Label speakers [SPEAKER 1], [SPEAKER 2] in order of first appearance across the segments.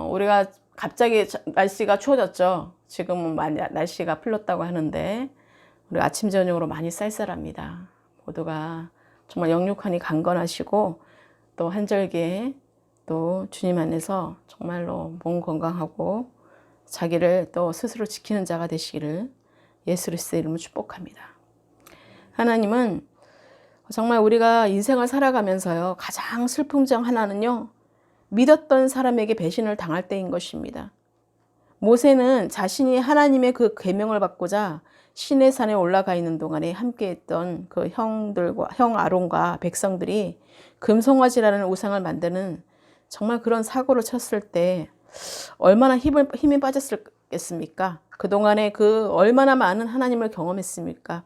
[SPEAKER 1] 우리가 갑자기 날씨가 추워졌죠. 지금은 많이 날씨가 풀렸다고 하는데 우리 아침 저녁으로 많이 쌀쌀합니다. 모두가 정말 영육하니 강건하시고 또 한절기에 또 주님 안에서 정말로 몸 건강하고 자기를 또 스스로 지키는 자가 되시기를 예수 그리스도의 이름으로 축복합니다. 하나님은 정말 우리가 인생을 살아가면서요, 가장 슬픈 점 하나는요, 믿었던 사람에게 배신을 당할 때인 것입니다. 모세는 자신이 하나님의 그 계명을 받고자 시내 산에 올라가 있는 동안에 함께했던 그 형 아론과 백성들이 금송아지라는 우상을 만드는 정말 그런 사고를 쳤을 때 얼마나 힘이 빠졌겠습니까? 그동안에 그 얼마나 많은 하나님을 경험했습니까?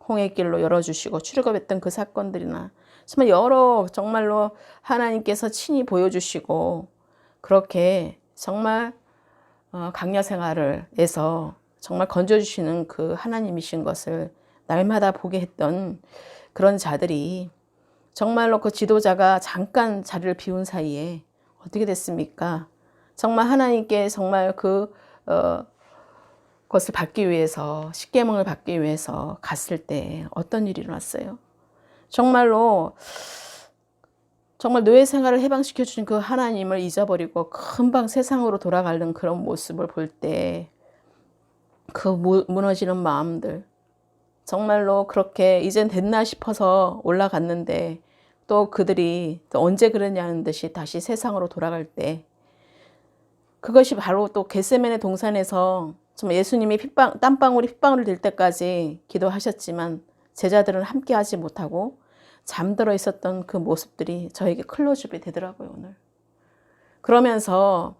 [SPEAKER 1] 홍해 길로 열어주시고 출애굽했던 그 사건들이나 정말 여러 정말로 하나님께서 친히 보여주시고 그렇게 정말 강야 생활을 해서 정말 건져주시는 그 하나님이신 것을 날마다 보게 했던 그런 자들이 정말로 그 지도자가 잠깐 자리를 비운 사이에 어떻게 됐습니까? 정말 하나님께 정말 것을 받기 위해서, 십계명을 받기 위해서 갔을 때 어떤 일이 일어났어요? 정말로 정말 노예 생활을 해방시켜 주신 그 하나님을 잊어버리고 금방 세상으로 돌아가는 그런 모습을 볼 때 그 무너지는 마음들, 정말로 그렇게 이젠 됐나 싶어서 올라갔는데 또 그들이 또 언제 그러냐는 듯이 다시 세상으로 돌아갈 때, 그것이 바로 또 겟세마네 동산에서 정말 예수님이 땀방울이 핏방울을 될 때까지 기도하셨지만 제자들은 함께 하지 못하고 잠들어 있었던 그 모습들이 저에게 클로즈업이 되더라고요, 오늘. 그러면서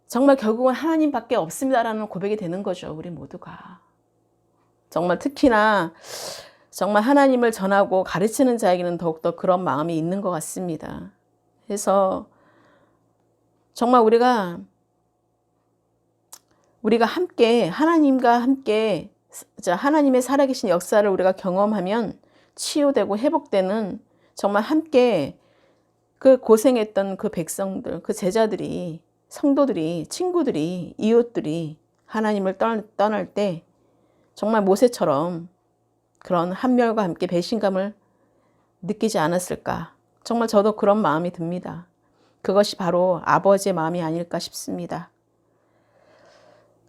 [SPEAKER 1] 정말 결국은 하나님밖에 없습니다라는 고백이 되는 거죠, 우리 모두가. 정말 특히나 정말 하나님을 전하고 가르치는 자에게는 더욱더 그런 마음이 있는 것 같습니다. 그래서 정말 우리가 함께 하나님과 함께 하나님의 살아계신 역사를 우리가 경험하면 치유되고 회복되는, 정말 함께 그 고생했던 그 백성들, 그 제자들이, 성도들이, 친구들이, 이웃들이 하나님을 떠날 때 정말 모세처럼 그런 한멸과 함께 배신감을 느끼지 않았을까. 정말 저도 그런 마음이 듭니다. 그것이 바로 아버지의 마음이 아닐까 싶습니다.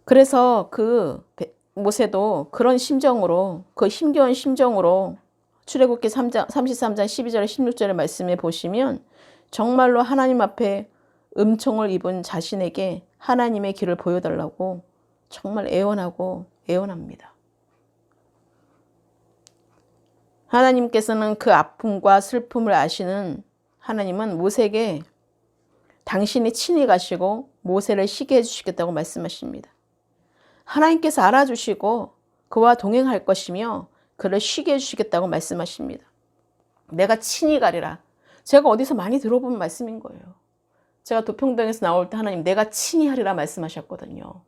[SPEAKER 1] 그래서 그 모세도 그런 심정으로, 그 힘겨운 심정으로 출애굽기 33장 12절에 16절의 말씀에 보시면 정말로 하나님 앞에 음총을 입은 자신에게 하나님의 길을 보여달라고 정말 애원합니다. 하나님께서는 그 아픔과 슬픔을 아시는 하나님은 모세에게 당신이 친히 가시고 모세를 쉬게 해주시겠다고 말씀하십니다. 하나님께서 알아주시고 그와 동행할 것이며 그를 쉬게 해주시겠다고 말씀하십니다. 내가 친히 가리라. 제가 어디서 많이 들어본 말씀인 거예요. 제가 도평동에서 나올 때 하나님 내가 친히 하리라 말씀하셨거든요.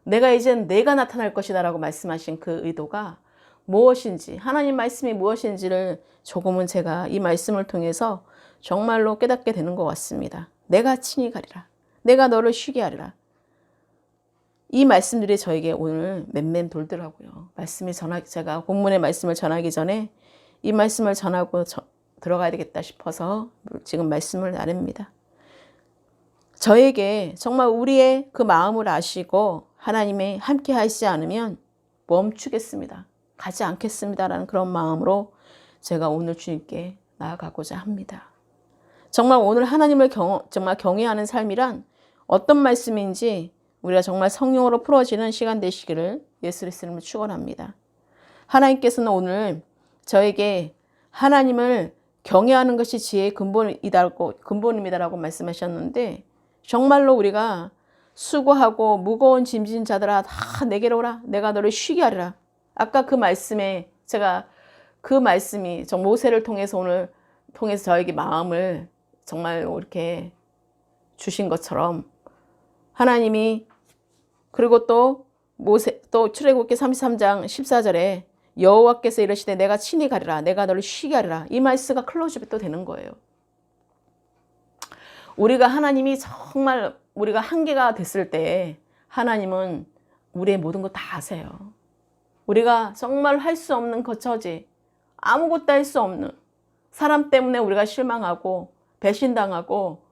[SPEAKER 1] 내가 나타날 것이다 라고 말씀하신 그 의도가 무엇인지, 하나님 말씀이 무엇인지를 조금은 제가 이 말씀을 통해서 정말로 깨닫게 되는 것 같습니다. 내가 친히 가리라. 내가 너를 쉬게 하리라. 이 말씀들이 저에게 오늘 맴맴 돌더라고요. 제가 본문의 말씀을 전하기 전에 이 말씀을 전하고 들어가야 되겠다 싶어서 지금 말씀을 나눕니다. 저에게 정말 우리의 그 마음을 아시고 하나님의 함께 하시지 않으면 멈추겠습니다. 가지 않겠습니다라는 그런 마음으로 제가 오늘 주님께 나아가고자 합니다. 정말 오늘 하나님을 정말 경외하는 삶이란 어떤 말씀인지 우리가 정말 성령으로 풀어지는 시간 되시기를 예수 그리스도를 축원합니다. 하나님께서는 오늘 저에게 하나님을 경외하는 것이 지혜의 근본입니다라고 말씀하셨는데, 정말로 우리가 수고하고 무거운 짐진 자들아 다 내게로 오라. 내가 너를 쉬게 하리라. 아까 그 말씀에 제가 그 말씀이 모세를 통해서 저에게 마음을 정말 이렇게 주신 것처럼 하나님이, 그리고 또 출애굽기 33장 14절에 여호와께서 이르시되 내가 친히 가리라. 내가 너를 쉬게 하리라. 이 말씀가 클로즈업이 또 되는 거예요. 우리가 하나님이 정말 우리가 한계가 됐을 때 하나님은 우리의 모든 거 다 아세요. 우리가 정말 할 수 없는 거처지, 아무것도 할 수 없는, 사람 때문에 우리가 실망하고 배신당하고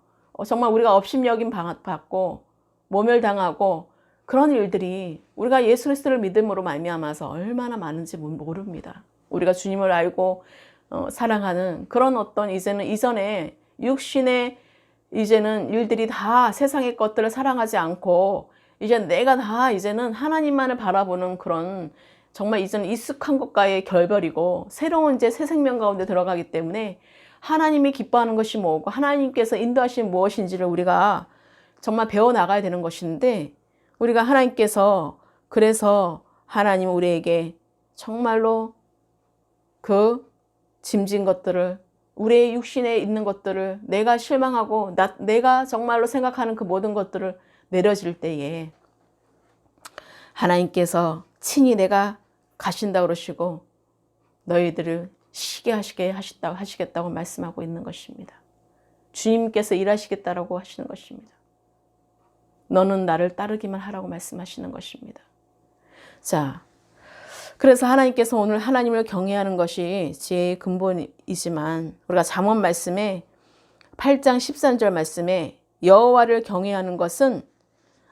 [SPEAKER 1] 정말 우리가 업신여김 받고 모멸당하고 그런 일들이 우리가 예수 그리스도를 믿음으로 말미암아서 얼마나 많은지 모릅니다. 우리가 주님을 알고 사랑하는 그런 어떤 이전에 육신의 이제는 일들이 다 세상의 것들을 사랑하지 않고 이제 내가 다 이제는 하나님만을 바라보는 그런 정말 이제는 익숙한 것과의 결별이고 새로운 이제 새 생명 가운데 들어가기 때문에 하나님이 기뻐하는 것이 뭐고 하나님께서 인도하신 무엇인지를 우리가 정말 배워나가야 되는 것인데 우리가 하나님께서 그래서 하나님 우리에게 정말로 그 짐진 것들을 우리의 육신에 있는 것들을 내가 실망하고 내가 정말로 생각하는 그 모든 것들을 내려질 때에 하나님께서 친히 내가 가신다 그러시고 너희들을 쉬게 하시겠다고 말씀하고 있는 것입니다. 주님께서 일하시겠다라고 하시는 것입니다. 너는 나를 따르기만 하라고 말씀하시는 것입니다. 자, 그래서 하나님께서 오늘 하나님을 경외하는 것이 지혜의 근본이지만 우리가 잠언 말씀에 8장 13절 말씀에 여호와를 경외하는 것은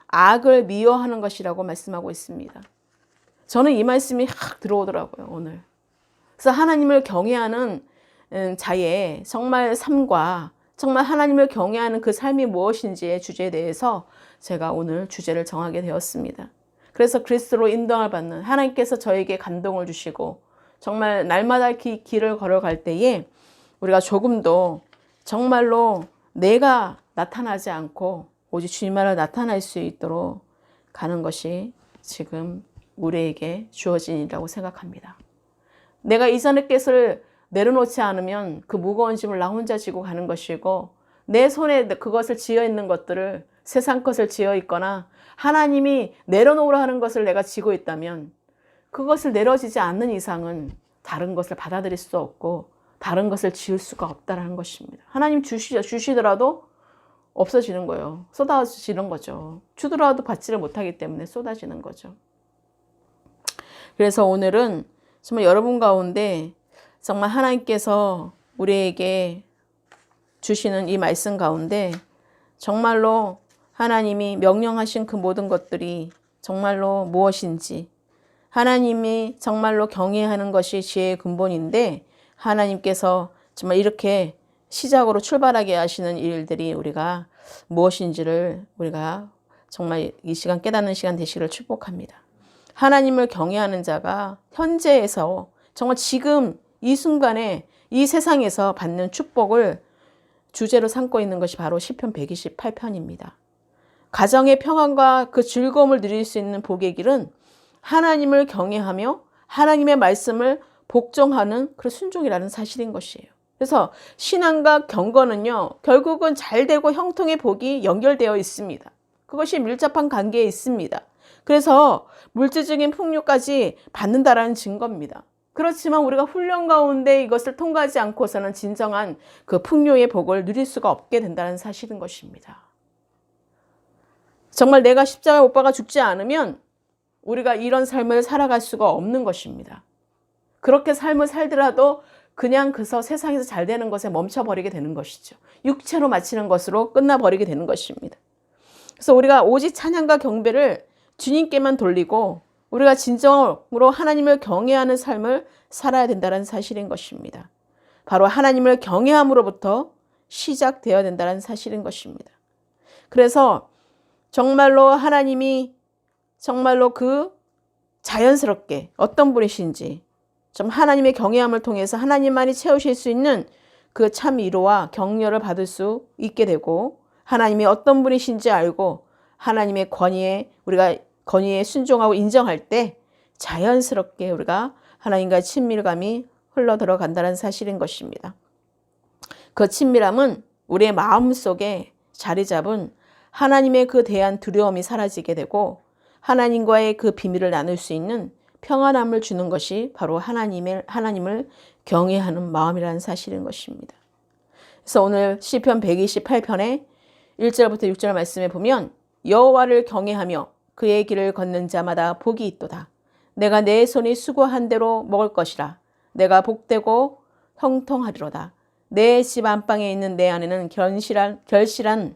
[SPEAKER 1] 악을 미워하는 것이라고 말씀하고 있습니다. 저는 이 말씀이 확 들어오더라고요, 오늘. 그래서 하나님을 경외하는 자의 정말 삶과 정말 하나님을 경외하는 그 삶이 무엇인지의 주제에 대해서 제가 오늘 주제를 정하게 되었습니다. 그래서 그리스도로 인도함을 받는 하나님께서 저에게 감동을 주시고 정말 날마다 길을 걸어갈 때에 우리가 조금도 정말로 내가 나타나지 않고 오직 주님만을 나타날 수 있도록 가는 것이 지금 우리에게 주어진 일이라고 생각합니다. 내가 이전의 것을 내려놓지 않으면 그 무거운 짐을 나 혼자 지고 가는 것이고 내 손에 그것을 지어 있는 것들을 세상 것을 지어 있거나 하나님이 내려놓으라 하는 것을 내가 지고 있다면 그것을 내려지지 않는 이상은 다른 것을 받아들일 수 없고 다른 것을 지을 수가 없다는 것입니다. 하나님 주시더라도 없어지는 거예요. 쏟아지는 거죠. 주더라도 받지를 못하기 때문에 쏟아지는 거죠. 그래서 오늘은 정말 여러분 가운데 정말 하나님께서 우리에게 주시는 이 말씀 가운데 정말로 하나님이 명령하신 그 모든 것들이 정말로 무엇인지 하나님이 정말로 경외하는 것이 지혜의 근본인데 하나님께서 정말 이렇게 시작으로 출발하게 하시는 일들이 우리가 무엇인지를 우리가 정말 이 시간 깨닫는 시간 되시기를 축복합니다. 하나님을 경외하는 자가 현재에서 정말 지금 이 순간에 이 세상에서 받는 축복을 주제로 삼고 있는 것이 바로 시편 128편입니다. 가정의 평안과 그 즐거움을 누릴 수 있는 복의 길은 하나님을 경외하며 하나님의 말씀을 복종하는 그런 순종이라는 사실인 것이에요. 그래서 신앙과 경건은요, 결국은 잘되고 형통의 복이 연결되어 있습니다. 그것이 밀접한 관계에 있습니다. 그래서 물질적인 풍요까지 받는다라는 증거입니다. 그렇지만 우리가 훈련 가운데 이것을 통과하지 않고서는 진정한 그 풍요의 복을 누릴 수가 없게 된다는 사실인 것입니다. 정말 내가 십자가에 못 박아 죽지 않으면 우리가 이런 삶을 살아갈 수가 없는 것입니다. 그렇게 삶을 살더라도 그냥 그서 세상에서 잘 되는 것에 멈춰버리게 되는 것이죠. 육체로 마치는 것으로 끝나버리게 되는 것입니다. 그래서 우리가 오직 찬양과 경배를 주님께만 돌리고 우리가 진정으로 하나님을 경외하는 삶을 살아야 된다는 사실인 것입니다. 바로 하나님을 경외함으로부터 시작되어야 된다는 사실인 것입니다. 그래서 정말로 하나님이 정말로 그 자연스럽게 어떤 분이신지 좀 하나님의 경외함을 통해서 하나님만이 채우실 수 있는 그 참 위로와 격려를 받을 수 있게 되고 하나님이 어떤 분이신지 알고 하나님의 우리가 권위에 순종하고 인정할 때 자연스럽게 우리가 하나님과의 친밀감이 흘러 들어간다는 사실인 것입니다. 그 친밀함은 우리의 마음속에 자리 잡은 하나님의 그 대한 두려움이 사라지게 되고 하나님과의 그 비밀을 나눌 수 있는 평안함을 주는 것이 바로 하나님을 경외하는 마음이라는 사실인 것입니다. 그래서 오늘 시편 128편에 1절부터 6절 말씀에 보면 여호와를 경외하며 그의 길을 걷는 자마다 복이 있도다. 내가 내 손이 수고한 대로 먹을 것이라. 내가 복되고 형통하리로다. 내 집 안방에 있는 내 아내는 결실한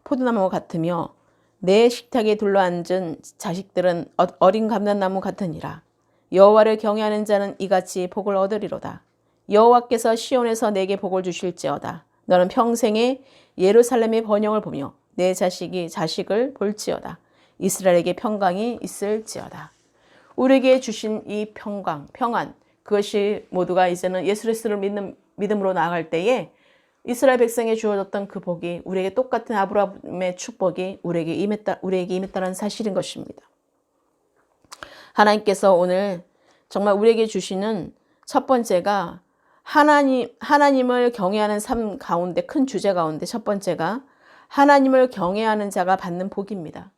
[SPEAKER 1] 포도나무 같으며 내 식탁에 둘러앉은 자식들은 어린 감람나무 같으니라. 여호와를 경외하는 자는 이같이 복을 얻으리로다. 여호와께서 시온에서 내게 복을 주실지어다. 너는 평생에 예루살렘의 번영을 보며 내 자식이 자식을 볼지어다. 이스라엘에게 평강이 있을지어다. 우리에게 주신 이 평강, 평안, 그것이 모두가 이제는 예수 그리스도를 믿는 믿음으로 나아갈 때에 이스라엘 백성에 주어졌던 그 복이 우리에게 똑같은 아브라함의 축복이 우리에게 임했다는 사실인 것입니다. 하나님께서 오늘 정말 우리에게 주시는 첫 번째가 하나님을 경외하는 삶 가운데, 큰 주제 가운데 첫 번째가 하나님을 경외하는 자가 받는 복입니다.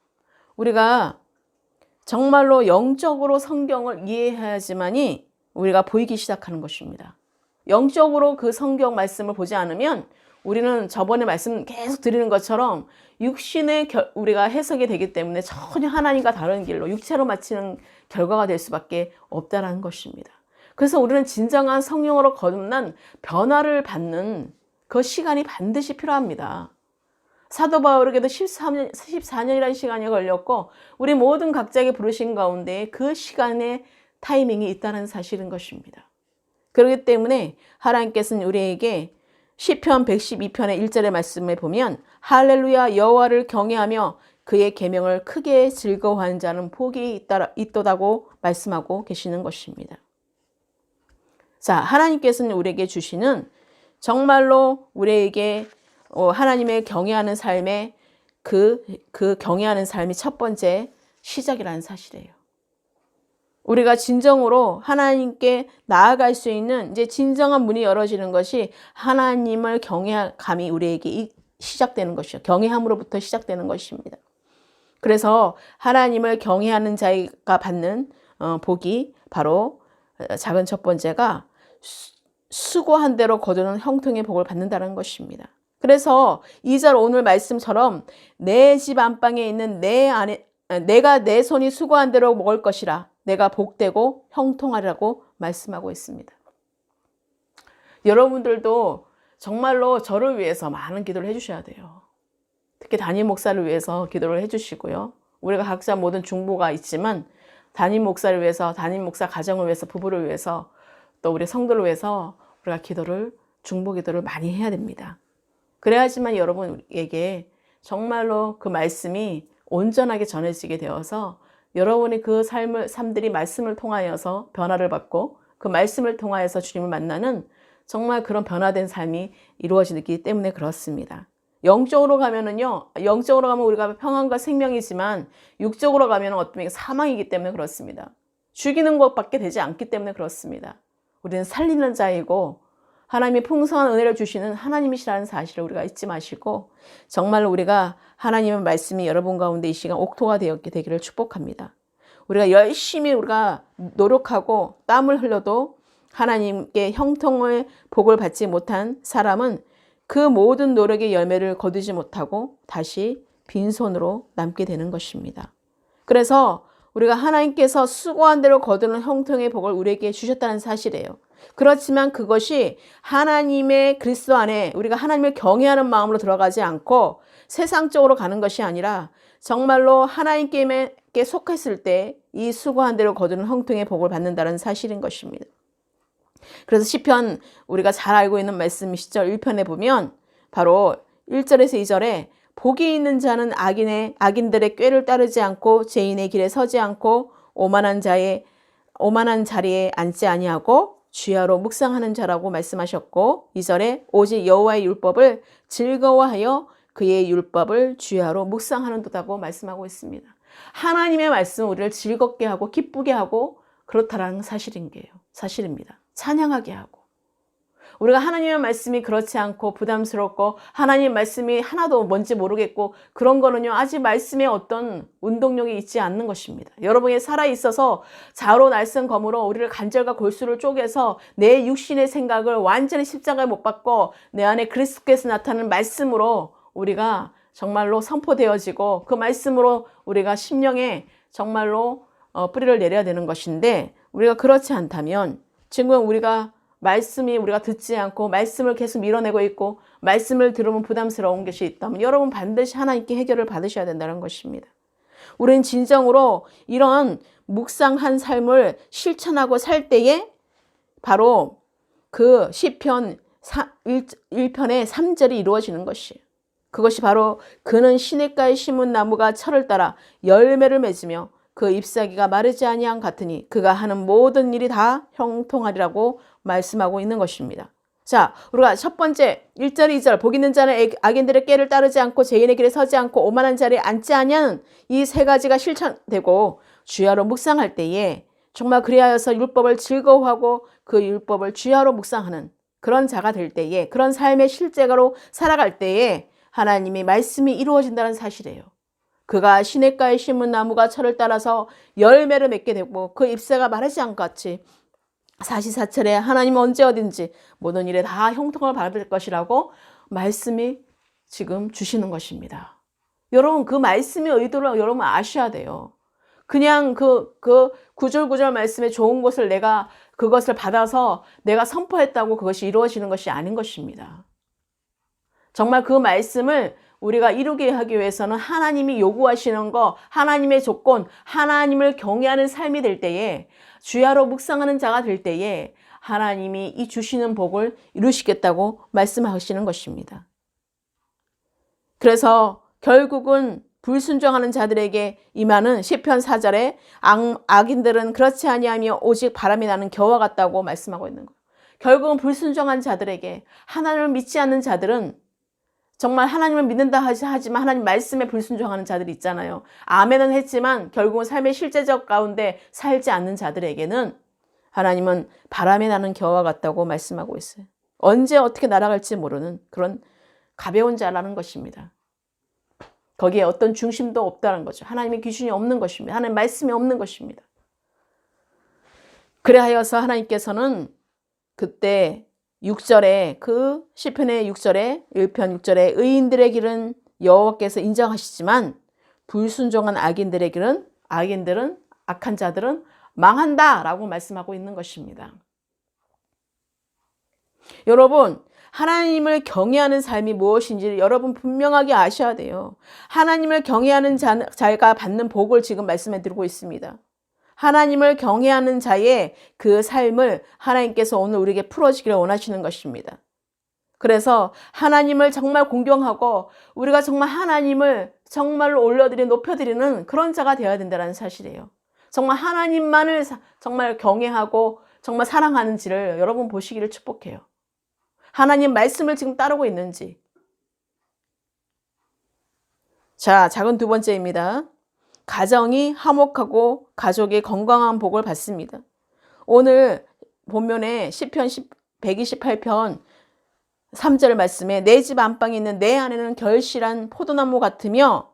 [SPEAKER 1] 우리가 정말로 영적으로 성경을 이해해야지만이 우리가 보이기 시작하는 것입니다. 영적으로 그 성경 말씀을 보지 않으면 우리는 저번에 말씀 계속 드리는 것처럼 육신의 우리가 해석이 되기 때문에 전혀 하나님과 다른 길로 육체로 마치는 결과가 될 수밖에 없다는 것입니다. 그래서 우리는 진정한 성령으로 거듭난 변화를 받는 그 시간이 반드시 필요합니다. 사도 바울에게도 14년이라는 시간이 걸렸고 우리 모든 각자에게 부르신 가운데 그 시간에 타이밍이 있다는 사실인 것입니다. 그렇기 때문에 하나님께서는 우리에게 시편 112편의 1절의 말씀에 보면 할렐루야 여호와를 경외하며 그의 계명을 크게 즐거워하는 자는 복이 있도다고 말씀하고 계시는 것입니다. 자, 하나님께서는 우리에게 주시는 정말로 우리에게 하나님의 경외하는 삶의 그 경외하는 삶이 첫 번째 시작이라는 사실이에요. 우리가 진정으로 하나님께 나아갈 수 있는 이제 진정한 문이 열어지는 것이 하나님을 경외함이 우리에게 시작되는 것이요. 경외함으로부터 시작되는 것입니다. 그래서 하나님을 경외하는 자가 받는 복이 바로 작은 첫 번째가 수고한 대로 거두는 형통의 복을 받는다는 것입니다. 그래서 2절 오늘 말씀처럼 내 집 안방에 있는 내가 내 손이 수고한 대로 먹을 것이라. 내가 복되고 형통하리라고 말씀하고 있습니다. 여러분들도 정말로 저를 위해서 많은 기도를 해주셔야 돼요. 특히 담임 목사를 위해서 기도를 해주시고요. 우리가 각자 모든 중보가 있지만 담임 목사를 위해서, 담임 목사 가정을 위해서, 부부를 위해서, 또 우리 성도를 위해서 우리가 중보 기도를 많이 해야 됩니다. 그래야지만 여러분에게 정말로 그 말씀이 온전하게 전해지게 되어서 여러분이 그 삶들이 말씀을 통하여서 변화를 받고 그 말씀을 통하여서 주님을 만나는 정말 그런 변화된 삶이 이루어지기 때문에 그렇습니다. 영적으로 가면 우리가 평안과 생명이지만 육적으로 가면 어떤 사망이기 때문에 그렇습니다. 죽이는 것밖에 되지 않기 때문에 그렇습니다. 우리는 살리는 자이고 하나님이 풍성한 은혜를 주시는 하나님이시라는 사실을 우리가 잊지 마시고 정말로 우리가 하나님의 말씀이 여러분 가운데 이 시간 옥토가 되기를 축복합니다. 우리가 열심히 노력하고 땀을 흘려도 하나님께 형통의 복을 받지 못한 사람은 그 모든 노력의 열매를 거두지 못하고 다시 빈손으로 남게 되는 것입니다. 그래서 우리가 하나님께서 수고한 대로 거두는 형통의 복을 우리에게 주셨다는 사실이에요. 그렇지만 그것이 하나님의 그리스도 안에 우리가 하나님을 경외하는 마음으로 들어가지 않고 세상적으로 가는 것이 아니라 정말로 하나님께 속했을 때 이 수고한 대로 거두는 형통의 복을 받는다는 사실인 것입니다. 그래서 시편 우리가 잘 알고 있는 말씀이시죠. 1편에 보면 바로 1절에서 2절에 복이 있는 자는 악인들의 꾀를 따르지 않고 죄인의 길에 서지 않고 오만한 자리에 앉지 아니하고 주야로 묵상하는 자라고 말씀하셨고 2절에 오직 여호와의 율법을 즐거워하여 그의 율법을 주야로 묵상하는도다고 말씀하고 있습니다. 하나님의 말씀은 우리를 즐겁게 하고 기쁘게 하고 그렇다라는 사실입니다. 찬양하게 하고 우리가 하나님의 말씀이 그렇지 않고 부담스럽고 하나님의 말씀이 하나도 뭔지 모르겠고 그런 거는요 아직 말씀에 어떤 운동력이 있지 않는 것입니다. 여러분이 살아있어서 자로 날선 검으로 우리를 관절과 골수를 쪼개서 내 육신의 생각을 완전히 십자가에 못 박고 내 안에 그리스도께서 나타나는 말씀으로 우리가 정말로 선포되어지고 그 말씀으로 우리가 심령에 정말로 뿌리를 내려야 되는 것인데, 우리가 그렇지 않다면 지금 우리가 듣지 않고 말씀을 계속 밀어내고 있고 말씀을 들으면 부담스러운 것이 있다면 여러분 반드시 하나님께 해결을 받으셔야 된다는 것입니다. 우리는 진정으로 이런 묵상한 삶을 실천하고 살 때에 바로 그 시편 1편의 3절이 이루어지는 것이에요. 그것이 바로 그는 시냇가에 심은 나무가 철을 따라 열매를 맺으며 그 잎사귀가 마르지 아니함 같으니 그가 하는 모든 일이 다 형통하리라고 말씀하고 있는 것입니다. 자, 우리가 첫 번째 1절 2절 복 있는 자는 악인들의 꾀를 따르지 않고 죄인의 길에 서지 않고 오만한 자리에 앉지 아니하는 이 세 가지가 실천되고 주야로 묵상할 때에 정말 그리하여서 율법을 즐거워하고 그 율법을 주야로 묵상하는 그런 자가 될 때에, 그런 삶의 실제로 살아갈 때에 하나님의 말씀이 이루어진다는 사실이에요. 그가 시냇가에 심은 나무가 철을 따라서 열매를 맺게 되고 그 잎새가 마르지 않고 같이 사시사철에 하나님은 언제 어딘지 모든 일에 다 형통을 받을 것이라고 말씀이 지금 주시는 것입니다. 여러분, 그 말씀의 의도를 여러분 아셔야 돼요. 그냥 그 구절구절 말씀에 좋은 것을 내가 그것을 받아서 내가 선포했다고 그것이 이루어지는 것이 아닌 것입니다. 정말 그 말씀을 우리가 이루게 하기 위해서는 하나님이 요구하시는 거, 하나님의 조건, 하나님을 경외하는 삶이 될 때에, 주야로 묵상하는 자가 될 때에 하나님이 이 주시는 복을 이루시겠다고 말씀하시는 것입니다. 그래서 결국은 불순종하는 자들에게 임하는 시편 4절에 악인들은 그렇지 아니하며 오직 바람이 나는 겨와 같다고 말씀하고 있는 거예요. 결국은 불순종한 자들에게, 하나님을 믿지 않는 자들은 정말 하나님을 믿는다 하지만 하나님 말씀에 불순종하는 자들이 있잖아요. 아멘은 했지만 결국은 삶의 실제적 가운데 살지 않는 자들에게는 하나님은 바람에 나는 겨와 같다고 말씀하고 있어요. 언제 어떻게 날아갈지 모르는 그런 가벼운 자라는 것입니다. 거기에 어떤 중심도 없다는 거죠. 하나님의 기준이 없는 것입니다. 하나님의 말씀이 없는 것입니다. 그래하여서 하나님께서는 그때 6절에 그 시편의 6절에 1편 6절에 의인들의 길은 여호와께서 인정하시지만 불순종한 악인들은 악한 자들은 망한다라고 말씀하고 있는 것입니다. 여러분, 하나님을 경외하는 삶이 무엇인지 여러분 분명하게 아셔야 돼요. 하나님을 경외하는 자가 받는 복을 지금 말씀해 드리고 있습니다. 하나님을 경외하는 자의 그 삶을 하나님께서 오늘 우리에게 풀어주기를 원하시는 것입니다. 그래서 하나님을 정말 공경하고 우리가 정말 하나님을 정말로 올려드리는, 높여드리는 그런 자가 되어야 된다는 사실이에요. 정말 하나님만을 정말 경외하고 정말 사랑하는지를 여러분 보시기를 축복해요. 하나님 말씀을 지금 따르고 있는지. 자, 작은 두 번째입니다. 가정이 화목하고 가족이 건강한 복을 받습니다. 오늘 본문에 시편 128편 3절 말씀에 내 집 안방에 있는 내 안에는 결실한 포도나무 같으며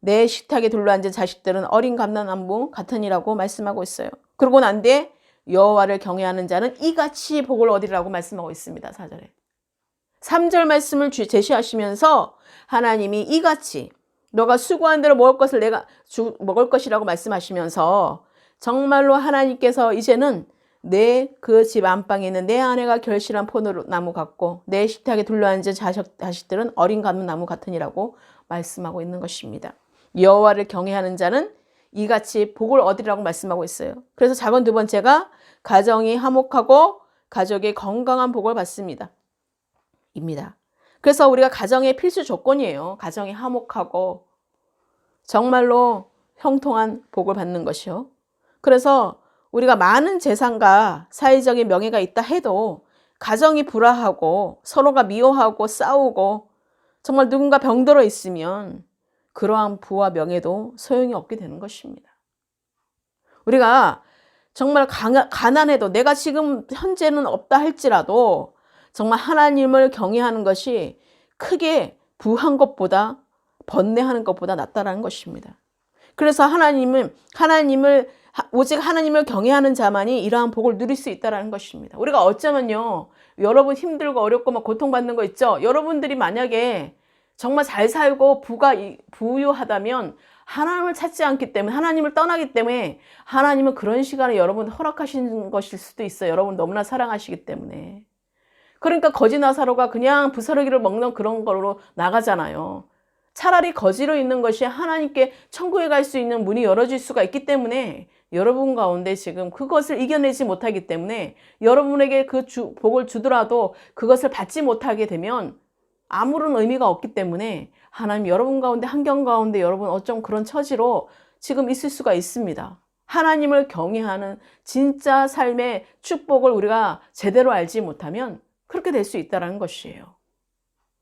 [SPEAKER 1] 내 식탁에 둘러앉은 자식들은 어린 감람나무 같으니라고 말씀하고 있어요. 그러고 난 뒤에 여호와를 경외하는 자는 이같이 복을 얻으리라고 말씀하고 있습니다. 4절에. 3절 말씀을 제시하시면서 하나님이 이같이 너가 수고한 대로 먹을 것을 내가 먹을 것이라고 말씀하시면서 정말로 하나님께서 이제는 내 그 집 안방에 있는 내 아내가 결실한 포도나무 같고 내 식탁에 둘러앉은 자식들은 어린 감람나무 같으니라고 말씀하고 있는 것입니다. 여호와를 경외하는 자는 이같이 복을 얻으리라고 말씀하고 있어요. 그래서 작은 두 번째가 가정이 화목하고 가족이 건강한 복을 받습니다. 입니다. 그래서 우리가 가정의 필수 조건이에요. 가정이 화목하고 정말로 형통한 복을 받는 것이요. 그래서 우리가 많은 재산과 사회적인 명예가 있다 해도 가정이 불화하고 서로가 미워하고 싸우고 정말 누군가 병들어 있으면 그러한 부와 명예도 소용이 없게 되는 것입니다. 우리가 정말 가난해도 내가 지금 현재는 없다 할지라도 정말 하나님을 경외하는 것이 크게 부한 것보다 번뇌하는 것보다 낫다라는 것입니다. 그래서 오직 하나님을 경외하는 자만이 이러한 복을 누릴 수 있다는 것입니다. 우리가 어쩌면요, 여러분 힘들고 어렵고 막 고통받는 거 있죠? 여러분들이 만약에 정말 잘 살고 부유하다면 하나님을 찾지 않기 때문에, 하나님을 떠나기 때문에 하나님은 그런 시간을 여러분 허락하시는 것일 수도 있어요. 여러분 너무나 사랑하시기 때문에. 그러니까 거지 나사로가 그냥 부스러기를 먹는 그런 걸로 나가잖아요. 차라리 거지로 있는 것이 하나님께 천국에 갈 수 있는 문이 열어질 수가 있기 때문에 여러분 가운데 지금 그것을 이겨내지 못하기 때문에 여러분에게 그 복을 주더라도 그것을 받지 못하게 되면 아무런 의미가 없기 때문에 하나님 여러분 가운데, 환경 가운데 여러분 어쩜 그런 처지로 지금 있을 수가 있습니다. 하나님을 경외하는 진짜 삶의 축복을 우리가 제대로 알지 못하면 그렇게 될 수 있다는 것이에요.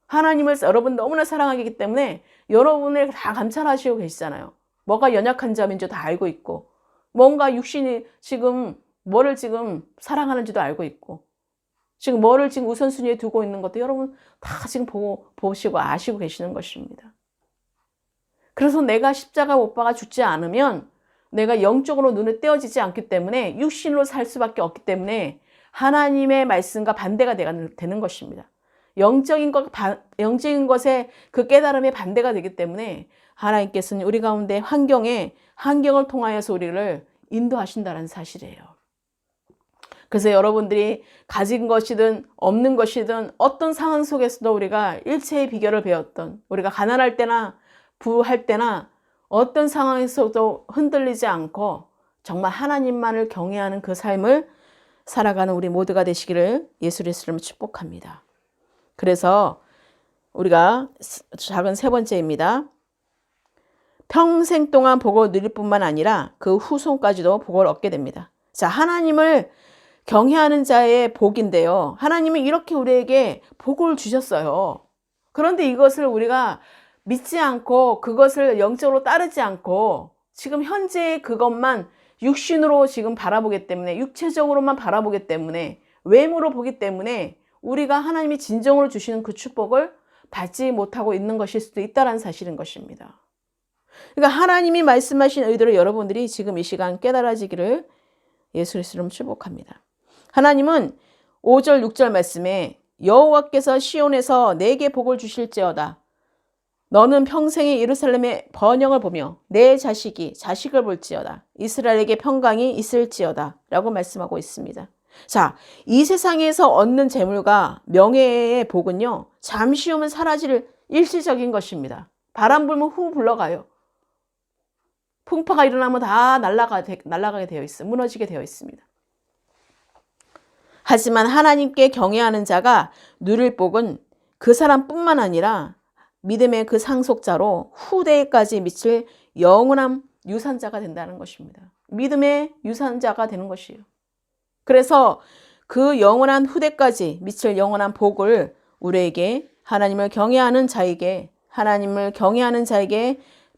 [SPEAKER 1] 하나님을 여러분 너무나 사랑하기 때문에 여러분을 다 감찰하시고 계시잖아요. 뭐가 연약한 점인지 다 알고 있고, 뭔가 육신이 지금 뭐를 지금 사랑하는지도 알고 있고, 지금 뭐를 지금 우선순위에 두고 있는 것도 여러분 다 지금 보시고 아시고 계시는 것입니다. 그래서 내가 십자가 못 박아 죽지 않으면 내가 영적으로 눈에 떼어지지 않기 때문에 육신으로 살 수밖에 없기 때문에 하나님의 말씀과 반대가 되는 것입니다. 영적인 것에 그 깨달음의 반대가 되기 때문에 하나님께서는 우리 가운데 환경을 통하여서 우리를 인도하신다는 사실이에요. 그래서 여러분들이 가진 것이든 없는 것이든 어떤 상황 속에서도 우리가 일체의 비결을 배웠던, 우리가 가난할 때나 부할 때나 어떤 상황에서도 흔들리지 않고 정말 하나님만을 경외하는 그 삶을 살아가는 우리 모두가 되시기를 예수 그리스도로 축복합니다. 그래서 우리가 작은 세 번째입니다. 평생 동안 복을 누릴 뿐만 아니라 그 후손까지도 복을 얻게 됩니다. 자, 하나님을 경외하는 자의 복인데요. 하나님은 이렇게 우리에게 복을 주셨어요. 그런데 이것을 우리가 믿지 않고 그것을 영적으로 따르지 않고 지금 현재의 그것만 육신으로 지금 바라보기 때문에, 육체적으로만 바라보기 때문에, 외모로 보기 때문에 우리가 하나님이 진정으로 주시는 그 축복을 받지 못하고 있는 것일 수도 있다는 사실인 것입니다. 그러니까 하나님이 말씀하신 의도를 여러분들이 지금 이 시간 깨달아지기를 예수 그리스도로 축복합니다. 하나님은 5절 6절 말씀에 여호와께서 시온에서 내게 복을 주실지어다. 너는 평생에 예루살렘의 번영을 보며 내 자식을 볼지어다. 이스라엘에게 평강이 있을지어다. 라고 말씀하고 있습니다. 자, 이 세상에서 얻는 재물과 명예의 복은요, 잠시 후면 사라질 일시적인 것입니다. 바람 불면 후 불러가요. 풍파가 일어나면 다 날아가게 되어 있어요. 무너지게 되어 있습니다. 하지만 하나님께 경외하는 자가 누릴 복은 그 사람뿐만 아니라 믿음의 그 상속자로 후대까지 미칠 영원한 유산자가 된다는 것입니다. 믿음의 유산자가 되는 것이에요. 그래서 그 영원한 후대까지 미칠 영원한 복을 우리에게 하나님을 경외하는 자에게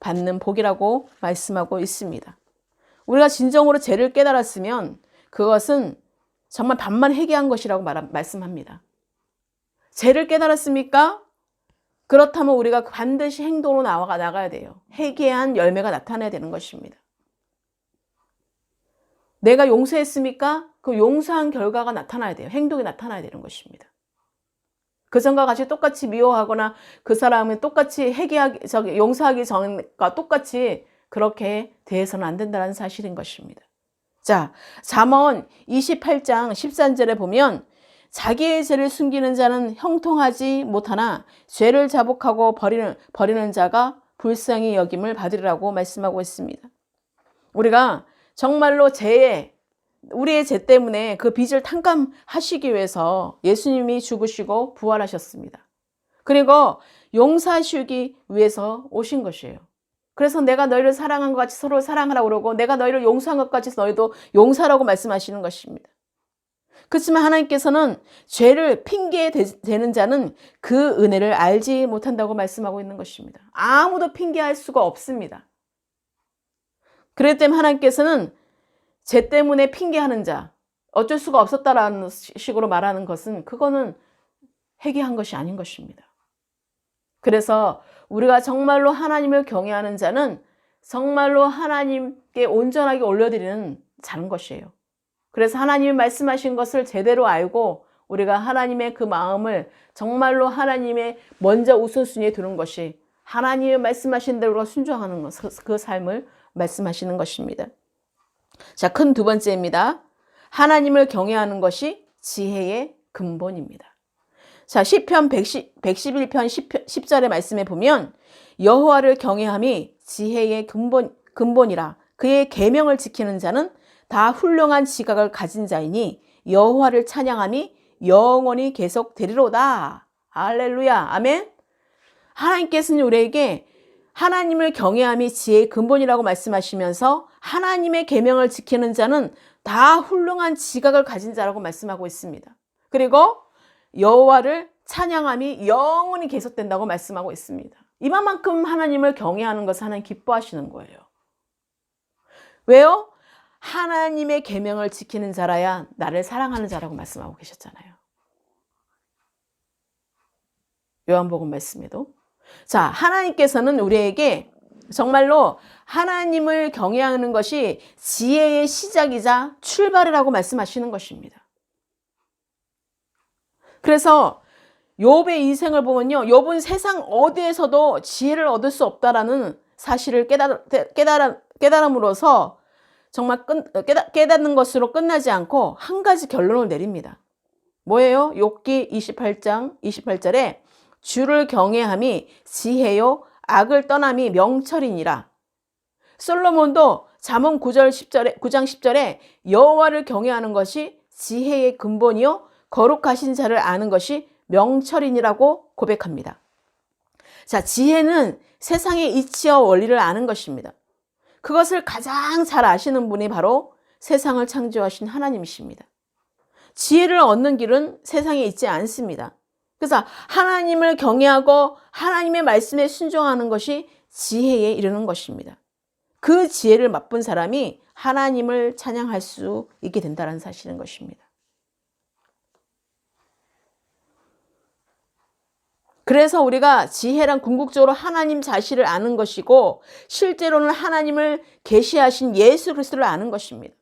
[SPEAKER 1] 받는 복이라고 말씀하고 있습니다. 우리가 진정으로 죄를 깨달았으면 그것은 정말 반만 회개한 것이라고 말씀합니다. 죄를 깨달았습니까? 그렇다면 우리가 반드시 행동으로 나가야 돼요. 회개한 열매가 나타나야 되는 것입니다. 내가 용서했습니까? 그 용서한 결과가 나타나야 돼요. 행동이 나타나야 되는 것입니다. 그전과 같이 똑같이 미워하거나 그 사람은 똑같이 용서하기 전과 똑같이 그렇게 대해서는 안 된다는 사실인 것입니다. 자, 잠언 28장 13절에 보면 자기의 죄를 숨기는 자는 형통하지 못하나 죄를 자복하고 버리는 자가 불쌍히 여김을 받으리라고 말씀하고 있습니다. 우리가 정말로 우리의 죄 때문에 그 빚을 탕감하시기 위해서 예수님이 죽으시고 부활하셨습니다. 그리고 용서하시기 위해서 오신 것이에요. 그래서 내가 너희를 사랑한 것 같이 서로 사랑하라고 그러고 내가 너희를 용서한 것 같이 너희도 용서하라고 말씀하시는 것입니다. 그렇지만 하나님께서는 죄를 핑계 대는 자는 그 은혜를 알지 못한다고 말씀하고 있는 것입니다. 아무도 핑계할 수가 없습니다. 그렇기 때문에 하나님께서는 죄 때문에 핑계하는 자, 어쩔 수가 없었다라는 식으로 말하는 것은 그거는 회개한 것이 아닌 것입니다. 그래서 우리가 정말로 하나님을 경외하는 자는 정말로 하나님께 온전하게 올려드리는 자는 것이에요. 그래서 하나님이 말씀하신 것을 제대로 알고 우리가 하나님의 그 마음을 정말로 하나님의 먼저 우선순위에 두는 것이 하나님의 말씀하신 대로 순종하는 것, 그 삶을 말씀하시는 것입니다. 자, 큰 두 번째입니다. 하나님을 경외하는 것이 지혜의 근본입니다. 자, 시편 111편 10절의 말씀에 보면 여호와를 경외함이 지혜의 근본이라 그의 계명을 지키는 자는 다 훌륭한 지각을 가진 자이니 여호와를 찬양함이 영원히 계속되리로다. 할렐루야. 아멘. 하나님께서는 우리에게 하나님을 경외함이 지혜의 근본이라고 말씀하시면서 하나님의 계명을 지키는 자는 다 훌륭한 지각을 가진 자라고 말씀하고 있습니다. 그리고 여호와를 찬양함이 영원히 계속된다고 말씀하고 있습니다. 이만큼 하나님을 경외하는 것을 하나님 기뻐하시는 거예요. 왜요? 하나님의 계명을 지키는 자라야 나를 사랑하는 자라고 말씀하고 계셨잖아요. 요한복음 말씀에도. 자, 하나님께서는 우리에게 정말로 하나님을 경외하는 것이 지혜의 시작이자 출발이라고 말씀하시는 것입니다. 그래서 욥의 인생을 보면요, 욥은 세상 어디에서도 지혜를 얻을 수 없다라는 사실을 깨달음으로써 정말 깨닫는 것으로 끝나지 않고 한 가지 결론을 내립니다. 뭐예요? 욥기 28장 28절에 주를 경외함이 지혜요 악을 떠남이 명철이니라. 솔로몬도 잠언 9장 10절에 여호와를 경외하는 것이 지혜의 근본이요 거룩하신 자를 아는 것이 명철이니라고 고백합니다. 자, 지혜는 세상의 이치와 원리를 아는 것입니다. 그것을 가장 잘 아시는 분이 바로 세상을 창조하신 하나님이십니다. 지혜를 얻는 길은 세상에 있지 않습니다. 그래서 하나님을 경외하고 하나님의 말씀에 순종하는 것이 지혜에 이르는 것입니다. 그 지혜를 맛본 사람이 하나님을 찬양할 수 있게 된다는 사실인 것입니다. 그래서 우리가 지혜란 궁극적으로 하나님 자신을 아는 것이고 실제로는 하나님을 계시하신 예수 그리스도를 아는 것입니다.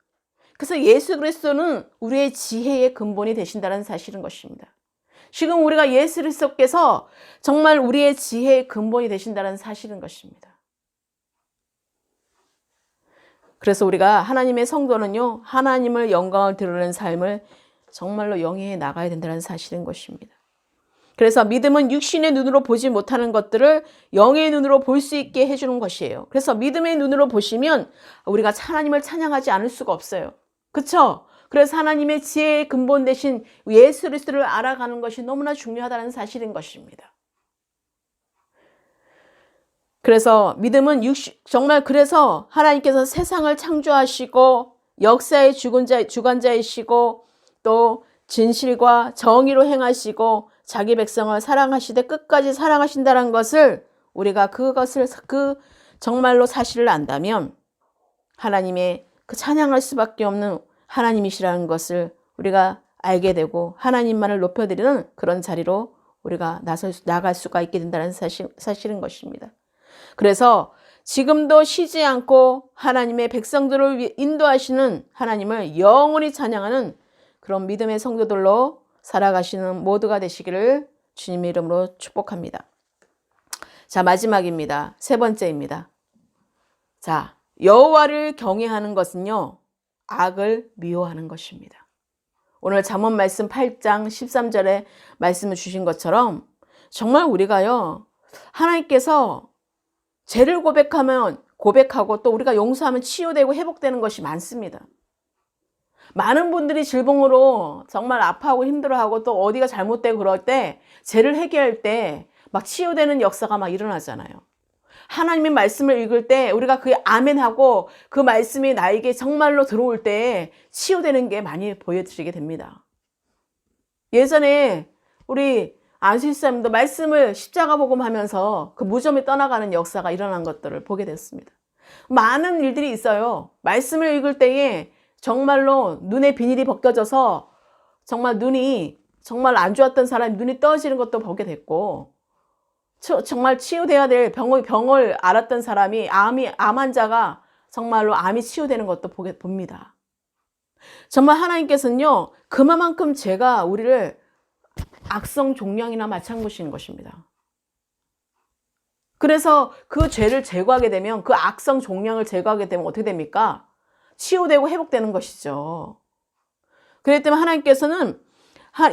[SPEAKER 1] 그래서 예수 그리스도는 우리의 지혜의 근본이 되신다는 사실인 것입니다. 지금 우리가 예수 그리스도께서 정말 우리의 지혜의 근본이 되신다는 사실인 것입니다. 그래서 우리가 하나님의 성도는요, 하나님을 영광을 드러내는 삶을 정말로 영위해 나가야 된다는 사실인 것입니다. 그래서 믿음은 육신의 눈으로 보지 못하는 것들을 영의 눈으로 볼 수 있게 해주는 것이에요. 그래서 믿음의 눈으로 보시면 우리가 하나님을 찬양하지 않을 수가 없어요. 그렇죠? 그래서 하나님의 지혜의 근본 대신 예수 그리스도를 알아가는 것이 너무나 중요하다는 사실인 것입니다. 그래서 믿음은 정말 그래서 하나님께서 세상을 창조하시고 역사의 주관자이시고 또 진실과 정의로 행하시고 자기 백성을 사랑하시되 끝까지 사랑하신다는 것을 우리가 그것을 정말로 사실을 안다면 하나님의 그 찬양할 수밖에 없는 하나님이시라는 것을 우리가 알게 되고 하나님만을 높여드리는 그런 자리로 우리가 나갈 수가 있게 된다는 사실인 것입니다. 그래서 지금도 쉬지 않고 하나님의 백성들을 인도하시는 하나님을 영원히 찬양하는 그런 믿음의 성도들로 살아가시는 모두가 되시기를 주님의 이름으로 축복합니다. 자, 마지막입니다. 세 번째입니다. 자, 여호와를 경외하는 것은요, 악을 미워하는 것입니다. 오늘 잠언 말씀 8장 13절에 말씀을 주신 것처럼 정말 우리가요, 하나님께서 죄를 고백하고 또 우리가 용서하면 치유되고 회복되는 것이 많습니다. 많은 분들이 질병으로 정말 아파하고 힘들어하고 또 어디가 잘못되고 그럴 때 죄를 해결할 때 막 치유되는 역사가 막 일어나잖아요. 하나님의 말씀을 읽을 때 우리가 그게 아멘하고 그 말씀이 나에게 정말로 들어올 때 치유되는 게 많이 보여지게 됩니다. 예전에 우리 안수사님도 말씀을 십자가 복음하면서 그 무덤에 떠나가는 역사가 일어난 것들을 보게 됐습니다. 많은 일들이 있어요. 말씀을 읽을 때에 정말로 눈에 비닐이 벗겨져서 정말 눈이 정말 안 좋았던 사람이 눈이 떠지는 것도 보게 됐고 정말 치유돼야 될 병을 앓았던 사람이 암 환자가 정말로 암이 치유되는 것도 봅니다. 정말 하나님께서는요, 그만큼 죄가 우리를 악성 종양이나 마찬가지인 것입니다. 그래서 그 죄를 제거하게 되면, 그 악성 종양을 제거하게 되면 어떻게 됩니까? 치유되고 회복되는 것이죠. 그렇기 때문에 하나님께서는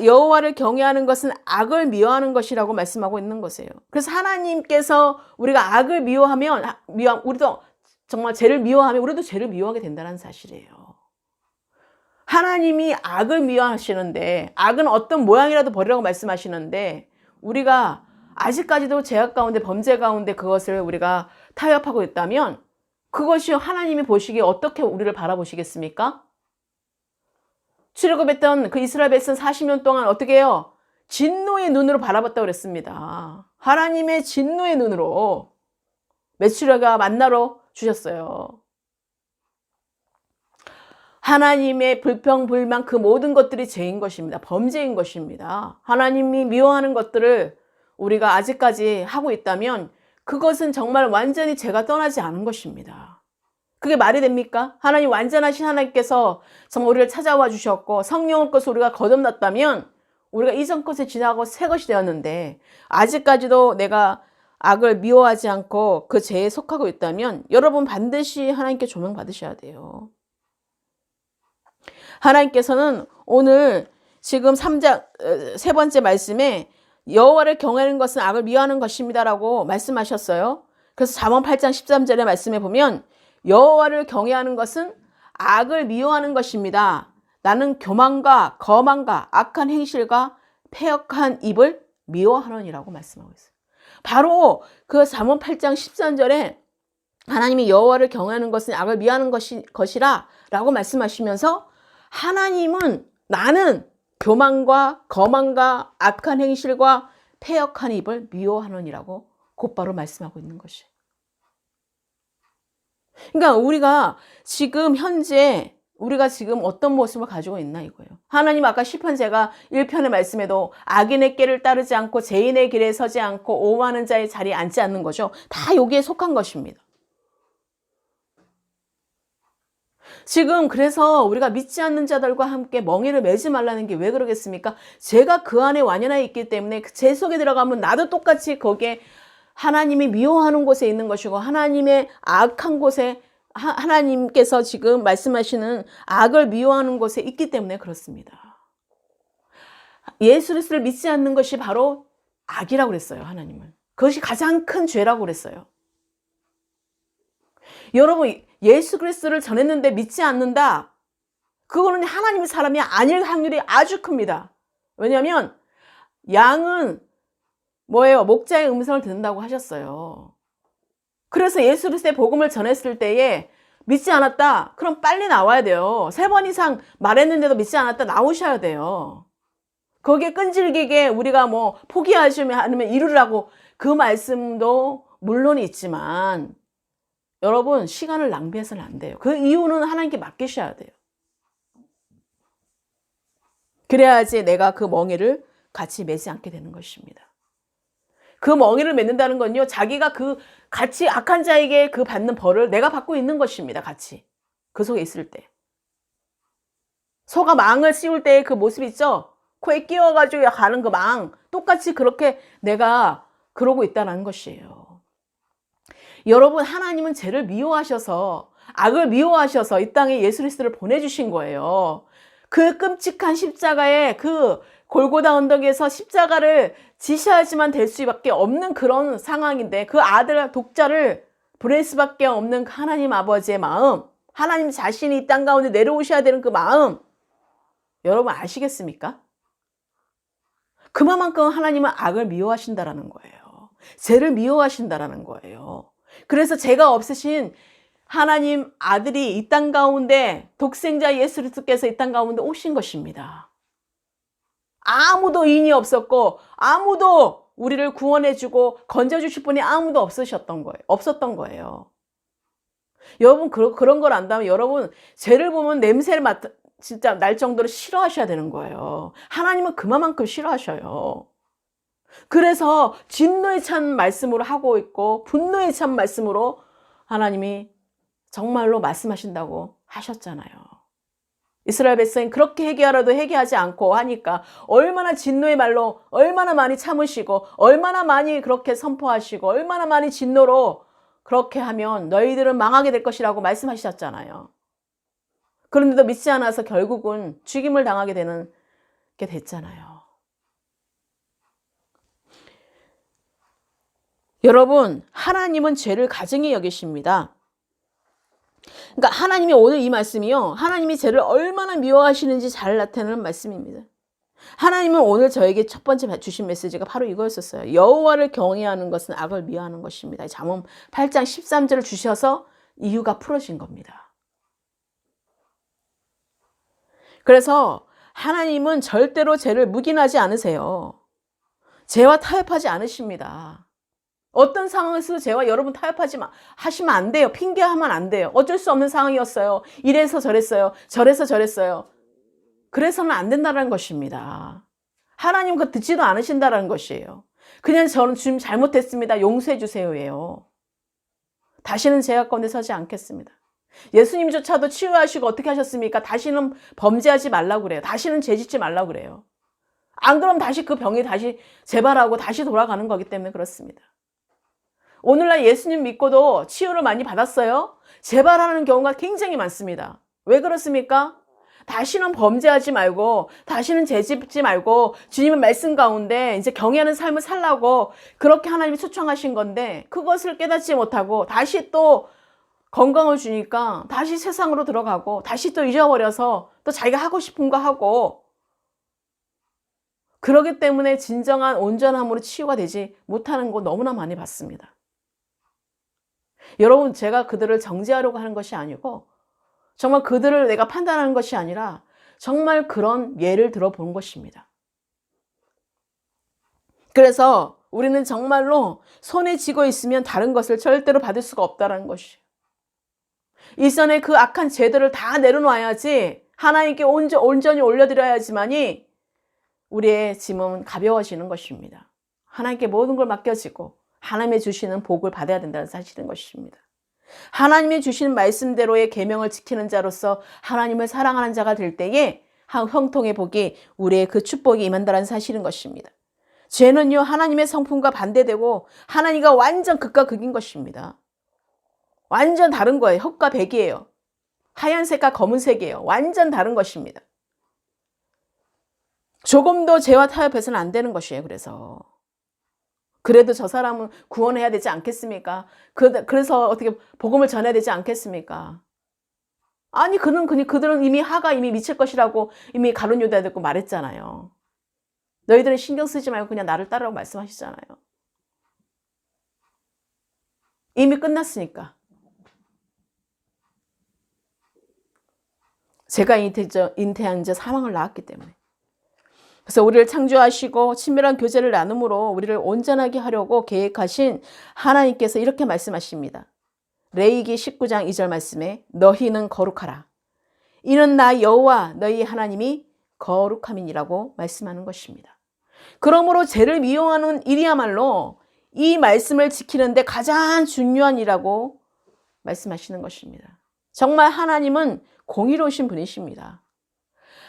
[SPEAKER 1] 여호와를 경외하는 것은 악을 미워하는 것이라고 말씀하고 있는 것이에요. 그래서 하나님께서 우리가 악을 미워하면, 우리도 정말 죄를 미워하면 우리도 죄를 미워하게 된다는 사실이에요. 하나님이 악을 미워하시는데, 악은 어떤 모양이라도 버리라고 말씀하시는데, 우리가 아직까지도 죄악 가운데, 범죄 가운데 그것을 우리가 타협하고 있다면, 그것이 하나님이 보시기에 어떻게 우리를 바라보시겠습니까? 출애굽했던 그 이스라엘 백성 40년 동안 어떻게 해요? 진노의 눈으로 바라봤다고 그랬습니다. 하나님의 진노의 눈으로 메시아가 만나러 주셨어요. 하나님의 불평불만 그 모든 것들이 죄인 것입니다. 범죄인 것입니다. 하나님이 미워하는 것들을 우리가 아직까지 하고 있다면 그것은 정말 완전히 죄가 떠나지 않은 것입니다. 그게 말이 됩니까? 하나님 완전하신 하나님께서 정말 우리를 찾아와 주셨고 성령의 것을 우리가 거듭났다면 우리가 이전 것에 지나고 새 것이 되었는데 아직까지도 내가 악을 미워하지 않고 그 죄에 속하고 있다면 여러분 반드시 하나님께 조명받으셔야 돼요. 하나님께서는 오늘 지금 3장 세 번째 말씀에 여호와를 경외하는 것은 악을 미워하는 것입니다라고 말씀하셨어요. 그래서 잠언 8장 13절의 말씀에 보면 여호와를 경외하는 것은 악을 미워하는 것입니다. 나는 교만과 거만과 악한 행실과 패역한 입을 미워하노니라고 말씀하고 있어요. 바로 그 잠언 8장 13절에 하나님이 여호와를 경외하는 것은 악을 미워하는 것이라 라고 말씀하시면서 하나님은 나는 교만과 거만과 악한 행실과 패역한 입을 미워하노니라고 곧바로 말씀하고 있는 것이에요. 그러니까 우리가 지금 현재 우리가 지금 어떤 모습을 가지고 있나 이거예요. 하나님 아까 시편 제가 1편의 말씀에도 악인의 길을 따르지 않고 죄인의 길에 서지 않고 오만한 자의 자리에 앉지 않는 거죠. 다 여기에 속한 것입니다. 지금 그래서 우리가 믿지 않는 자들과 함께 멍에를 매지 말라는 게 왜 그러겠습니까? 죄가 그 안에 완연하게 있기 때문에 죄 속에 들어가면 나도 똑같이 거기에 하나님이 미워하는 곳에 있는 것이고 하나님의 악한 곳에 하나님께서 지금 말씀하시는 악을 미워하는 곳에 있기 때문에 그렇습니다. 예수 그리스도를 믿지 않는 것이 바로 악이라고 그랬어요. 하나님은. 그것이 가장 큰 죄라고 그랬어요. 여러분 예수 그리스도를 전했는데 믿지 않는다. 그거는 하나님의 사람이 아닐 확률이 아주 큽니다. 왜냐하면 양은 뭐예요? 목자의 음성을 듣는다고 하셨어요. 그래서 예수 그리스도의 복음을 전했을 때에 믿지 않았다. 그럼 빨리 나와야 돼요. 3번 이상 말했는데도 믿지 않았다. 나오셔야 돼요. 거기에 끈질기게 우리가 뭐 포기하시면 아니면 이루라고 그 말씀도 물론 있지만 여러분 시간을 낭비해서는 안 돼요. 그 이유는 하나님께 맡기셔야 돼요. 그래야지 내가 그 멍에를 같이 매지 않게 되는 것입니다. 그 멍에를 맺는다는 건요. 자기가 그 같이 악한 자에게 그 받는 벌을 내가 받고 있는 것입니다. 같이. 그 속에 있을 때. 소가 망을 씌울 때의 그 모습 있죠? 코에 끼워가지고 가는 그 망. 똑같이 그렇게 내가 그러고 있다는 것이에요. 여러분 하나님은 죄를 미워하셔서 악을 미워하셔서 이 땅에 예수 그리스도를 보내주신 거예요. 그 끔찍한 십자가에 그 골고다 언덕에서 십자가를 지셔야지만 될 수밖에 없는 그런 상황인데 그 아들 독자를 보낼 수밖에 없는 하나님 아버지의 마음, 하나님 자신이 이 땅 가운데 내려오셔야 되는 그 마음 여러분 아시겠습니까? 그만큼 하나님은 악을 미워하신다라는 거예요. 죄를 미워하신다라는 거예요. 그래서 죄가 없으신 하나님 아들이 이 땅 가운데 독생자 예수 그리스도께서 이 땅 가운데 오신 것입니다. 아무도 인이 없었고 아무도 우리를 구원해주고 건져주실 분이 아무도 없었던 거예요. 여러분 그런 걸 안다면 여러분 죄를 보면 냄새를 진짜 날 정도로 싫어하셔야 되는 거예요. 하나님은 그만큼 싫어하셔요. 그래서 진노에 찬 말씀으로 하고 있고 분노에 찬 말씀으로 하나님이 정말로 말씀하신다고 하셨잖아요. 이스라엘 백성이 그렇게 회개하라도 회개하지 않고 하니까 얼마나 진노의 말로 얼마나 많이 참으시고 얼마나 많이 그렇게 선포하시고 얼마나 많이 진노로 그렇게 하면 너희들은 망하게 될 것이라고 말씀하셨잖아요. 그런데도 믿지 않아서 결국은 죽임을 당하게 되는 게 됐잖아요. 여러분, 하나님은 죄를 가증히 여기십니다. 그러니까 하나님이 오늘 이 말씀이요, 하나님이 죄를 얼마나 미워하시는지 잘 나타내는 말씀입니다. 하나님은 오늘 저에게 첫 번째 주신 메시지가 바로 이거였었어요. 여호와를 경외하는 것은 악을 미워하는 것입니다. 잠언 8장 13절을 주셔서 이유가 풀어진 겁니다. 그래서 하나님은 절대로 죄를 묵인하지 않으세요. 죄와 타협하지 않으십니다. 어떤 상황에서 죄와 여러분 하시면 안 돼요. 핑계하면 안 돼요. 어쩔 수 없는 상황이었어요. 이래서 저랬어요. 저래서 저랬어요. 그래서는 안 된다는 것입니다. 하나님 그거 듣지도 않으신다는 것이에요. 그냥 저는 주님 잘못했습니다. 용서해 주세요예요. 다시는 죄악 가운데 서지 않겠습니다. 예수님조차도 치유하시고 어떻게 하셨습니까? 다시는 범죄하지 말라고 그래요. 다시는 죄짓지 말라고 그래요. 안 그러면 다시 그 병이 다시 재발하고 다시 돌아가는 거기 때문에 그렇습니다. 오늘날 예수님 믿고도 치유를 많이 받았어요. 재발하는 경우가 굉장히 많습니다. 왜 그렇습니까? 다시는 범죄하지 말고 다시는 죄짓지 말고 주님의 말씀 가운데 이제 경외하는 삶을 살라고 그렇게 하나님이 초청하신 건데 그것을 깨닫지 못하고 다시 또 건강을 주니까 다시 세상으로 들어가고 다시 또 잊어버려서 또 자기가 하고 싶은 거 하고 그러기 때문에 진정한 온전함으로 치유가 되지 못하는 거 너무나 많이 봤습니다. 여러분, 제가 그들을 정죄하려고 하는 것이 아니고 정말 그들을 내가 판단하는 것이 아니라 정말 그런 예를 들어본 것입니다. 그래서 우리는 정말로 손에 쥐고 있으면 다른 것을 절대로 받을 수가 없다는 것이에요. 이전에 그 악한 죄들을 다 내려놔야지 하나님께 온전히 올려드려야지만이 우리의 짐은 가벼워지는 것입니다. 하나님께 모든 걸 맡겨지고 하나님의 주시는 복을 받아야 된다는 사실인 것입니다. 하나님의 주시는 말씀대로의 계명을 지키는 자로서 하나님을 사랑하는 자가 될 때에 형통의 복이 우리의 그 축복이 임한다는 사실인 것입니다. 죄는요 하나님의 성품과 반대되고 하나님과 완전 극과 극인 것입니다. 완전 다른 거예요. 흑과 백이에요. 하얀색과 검은색이에요. 완전 다른 것입니다. 조금도 죄와 타협해서는 안 되는 것이에요. 그래도 저 사람은 구원해야 되지 않겠습니까? 그래서 어떻게 복음을 전해야 되지 않겠습니까? 아니 그들은 이미 하가 이미 미칠 것이라고 이미 가룟 유다에 듣고 말했잖아요. 너희들은 신경 쓰지 말고 그냥 나를 따르라고 말씀하시잖아요. 이미 끝났으니까. 제가 잉태한 지 사망을 낳았기 때문에. 그래서 우리를 창조하시고 친밀한 교제를 나눔으로 우리를 온전하게 하려고 계획하신 하나님께서 이렇게 말씀하십니다. 레위기 19장 2절 말씀에 너희는 거룩하라. 이는 나 여호와 너희 하나님이 거룩함이니라고 말씀하는 것입니다. 그러므로 죄를 미워하는 일이야말로 이 말씀을 지키는데 가장 중요한 일이라고 말씀하시는 것입니다. 정말 하나님은 공의로우신 분이십니다.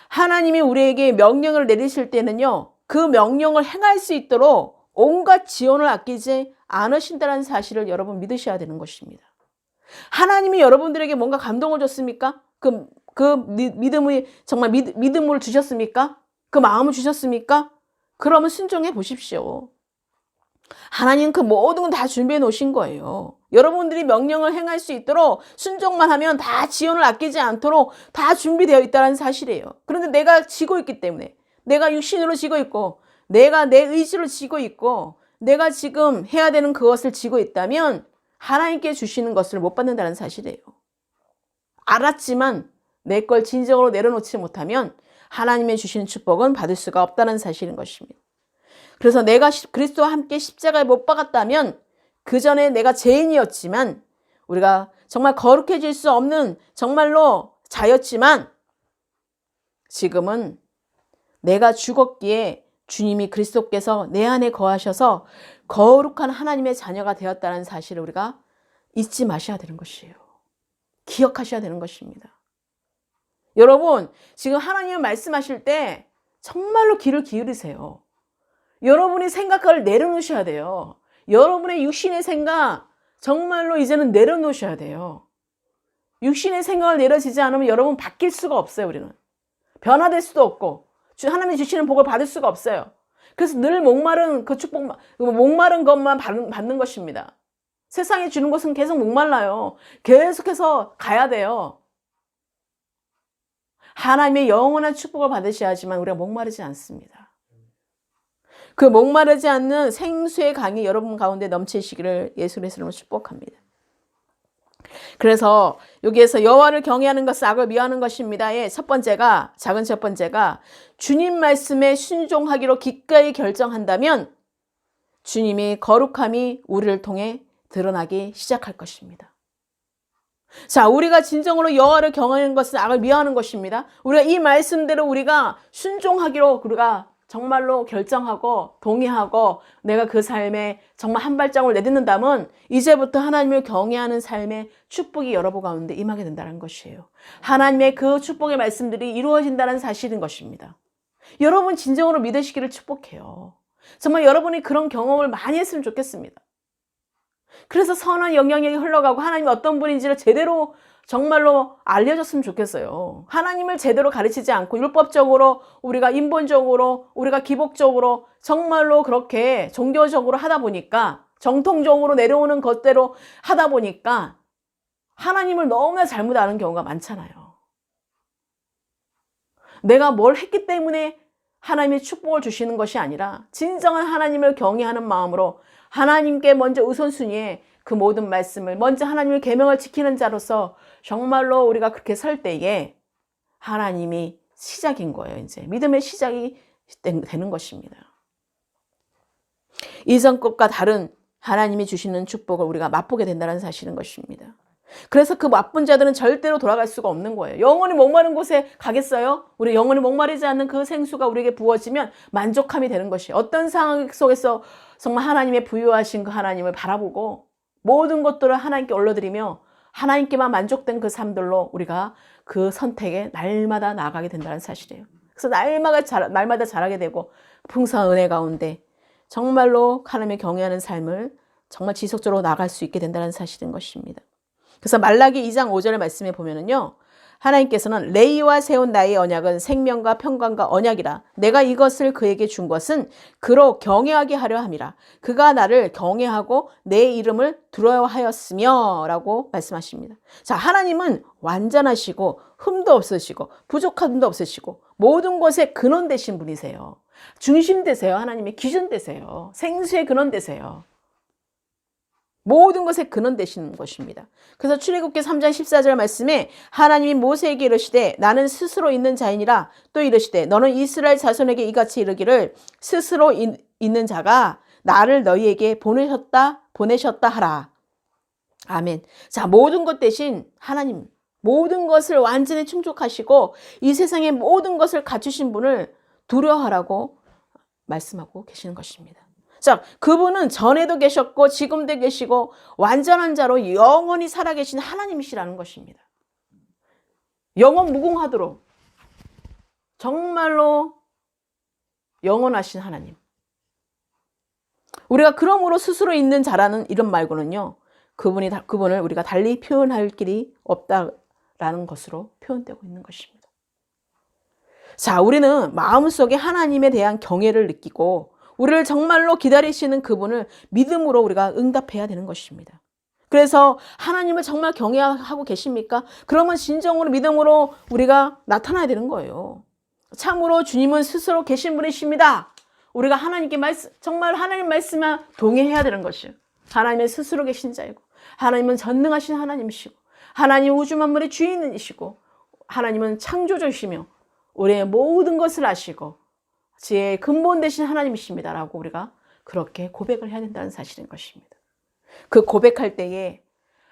[SPEAKER 1] 하나님이 우리에게 명령을 내리실 때는요, 그 명령을 행할 수 있도록 온갖 지원을 아끼지 않으신다는 사실을 여러분 믿으셔야 되는 것입니다. 하나님이 여러분들에게 뭔가 감동을 줬습니까? 믿음이 정말 믿음을 주셨습니까? 그 마음을 주셨습니까? 그러면 순종해 보십시오. 하나님 그 모든 건 다 준비해 놓으신 거예요. 여러분들이 명령을 행할 수 있도록 순종만 하면 다 지원을 아끼지 않도록 다 준비되어 있다는 사실이에요. 그런데 내가 지고 있기 때문에 내가 육신으로 지고 있고 내가 내 의지로 지고 있고 내가 지금 해야 되는 그것을 지고 있다면 하나님께 주시는 것을 못 받는다는 사실이에요. 알았지만 내 걸 진정으로 내려놓지 못하면 하나님의 주시는 축복은 받을 수가 없다는 사실인 것입니다. 그래서 내가 그리스도와 함께 십자가에 못 박았다면 그 전에 내가 죄인이었지만 우리가 정말 거룩해질 수 없는 정말로 자였지만 지금은 내가 죽었기에 주님이 그리스도께서 내 안에 거하셔서 거룩한 하나님의 자녀가 되었다는 사실을 우리가 잊지 마셔야 되는 것이에요. 기억하셔야 되는 것입니다. 여러분, 지금 하나님이 말씀하실 때 정말로 귀를 기울이세요. 여러분이 생각을 내려놓으셔야 돼요. 여러분의 육신의 생각 정말로 이제는 내려놓으셔야 돼요. 육신의 생각을 내려지지 않으면 여러분 바뀔 수가 없어요. 우리는 변화될 수도 없고 하나님이 주시는 복을 받을 수가 없어요. 그래서 늘 목마른 그 축복, 목마른 것만 받는 것입니다. 세상에 주는 것은 계속 목말라요. 계속해서 가야 돼요. 하나님의 영원한 축복을 받으셔야지만 우리가 목마르지 않습니다. 그 목마르지 않는 생수의 강이 여러분 가운데 넘치시기를 예수의 이름으로 축복합니다. 그래서 여기에서 여호와를 경외하는 것은 악을 미워하는 것입니다의 작은 첫 번째가 주님 말씀에 순종하기로 기꺼이 결정한다면 주님이 거룩함이 우리를 통해 드러나기 시작할 것입니다. 자, 우리가 진정으로 여호와를 경외하는 것은 악을 미워하는 것입니다. 우리가 이 말씀대로 우리가 순종하기로 우리가 정말로 결정하고 동의하고 내가 그 삶에 정말 한 발짝을 내딛는다면 이제부터 하나님을 경외하는 삶의 축복이 여러분 가운데 임하게 된다는 것이에요. 하나님의 그 축복의 말씀들이 이루어진다는 사실인 것입니다. 여러분 진정으로 믿으시기를 축복해요. 정말 여러분이 그런 경험을 많이 했으면 좋겠습니다. 그래서 선한 영향력이 흘러가고 하나님이 어떤 분인지를 제대로 정말로 알려줬으면 좋겠어요. 하나님을 제대로 가르치지 않고 율법적으로 우리가 인본적으로 우리가 기복적으로 정말로 그렇게 종교적으로 하다 보니까 정통적으로 내려오는 것대로 하다 보니까 하나님을 너무나 잘못 아는 경우가 많잖아요. 내가 뭘 했기 때문에 하나님이 축복을 주시는 것이 아니라 진정한 하나님을 경외하는 마음으로 하나님께 먼저 우선순위에 그 모든 말씀을 먼저 하나님의 계명을 지키는 자로서 정말로 우리가 그렇게 설 때에 하나님이 시작인 거예요. 이제 믿음의 시작이 되는 것입니다. 이전 것과 다른 하나님이 주시는 축복을 우리가 맛보게 된다는 사실인 것입니다. 그래서 그 맛본 자들은 절대로 돌아갈 수가 없는 거예요. 영원히 목마른 곳에 가겠어요? 우리 영원히 목마르지 않는 그 생수가 우리에게 부어지면 만족함이 되는 것이에요. 어떤 상황 속에서 정말 하나님의 부유하신 그 하나님을 바라보고 모든 것들을 하나님께 올려드리며 하나님께만 만족된 그 삶들로 우리가 그 선택에 날마다 나아가게 된다는 사실이에요. 그래서 날마다 자라게 되고 풍성한 은혜 가운데 정말로 하나님을 경외하는 삶을 정말 지속적으로 나아갈 수 있게 된다는 사실인 것입니다. 그래서 말라기 2장 5절의 말씀에 보면은요, 하나님께서는 레이와 세운 나의 언약은 생명과 평강과 언약이라. 내가 이것을 그에게 준 것은 그로 경외하게 하려 함이라. 그가 나를 경외하고 내 이름을 두려워하였으며 라고 말씀하십니다. 자, 하나님은 완전하시고 흠도 없으시고 부족함도 없으시고 모든 것의 근원 되신 분이세요. 중심 되세요. 하나님의 기준 되세요. 생수의 근원 되세요. 모든 것의 근원 되시는 것입니다. 그래서 출애굽기 3장 14절 말씀에 하나님이 모세에게 이르시되 나는 스스로 있는 자이니라. 또 이르시되 너는 이스라엘 자손에게 이같이 이르기를 스스로 있는 자가 나를 너희에게 보내셨다 하라. 아멘. 자, 모든 것 대신 하나님, 모든 것을 완전히 충족하시고 이 세상의 모든 것을 갖추신 분을 두려워하라고 말씀하고 계시는 것입니다. 자, 그분은 전에도 계셨고 지금도 계시고 완전한 자로 영원히 살아계신 하나님이시라는 것입니다. 영원 무궁하도록 정말로 영원하신 하나님. 우리가 그러므로 스스로 있는 자라는 이름 말고는요, 그분을 우리가 달리 표현할 길이 없다라는 것으로 표현되고 있는 것입니다. 자, 우리는 마음속에 하나님에 대한 경외를 느끼고 우리를 정말로 기다리시는 그분을 믿음으로 우리가 응답해야 되는 것입니다. 그래서 하나님을 정말 경외하고 계십니까? 그러면 진정으로 믿음으로 우리가 나타나야 되는 거예요. 참으로 주님은 스스로 계신 분이십니다. 우리가 하나님께 정말 하나님 말씀에 동의해야 되는 것이에요. 하나님은 스스로 계신 자이고 하나님은 전능하신 하나님이시고 하나님 우주 만물의 주인이시고 하나님은 창조주시며 우리의 모든 것을 아시고 지혜의 근본 되신 하나님이십니다라고 우리가 그렇게 고백을 해야 된다는 사실인 것입니다. 그 고백할 때에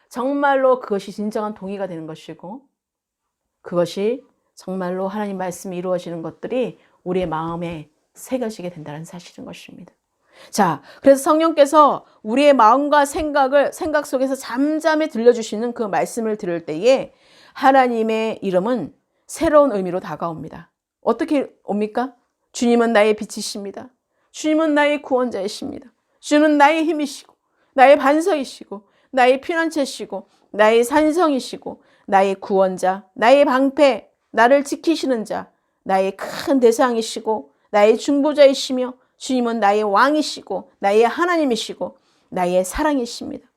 [SPEAKER 1] 정말로 그것이 진정한 동의가 되는 것이고 그것이 정말로 하나님 말씀이 이루어지는 것들이 우리의 마음에 새겨지게 된다는 사실인 것입니다. 자, 그래서 성령께서 우리의 마음과 생각 속에서 잠잠히 들려주시는 그 말씀을 들을 때에 하나님의 이름은 새로운 의미로 다가옵니다. 어떻게 옵니까? 주님은 나의 빛이십니다. 주님은 나의 구원자이십니다. 주는 나의 힘이시고 나의 반석이시고 나의 피난처시고 나의 산성이시고 나의 구원자, 나의 방패, 나를 지키시는 자, 나의 큰 대상이시고 나의 중보자이시며 주님은 나의 왕이시고 나의 하나님이시고 나의 사랑이십니다.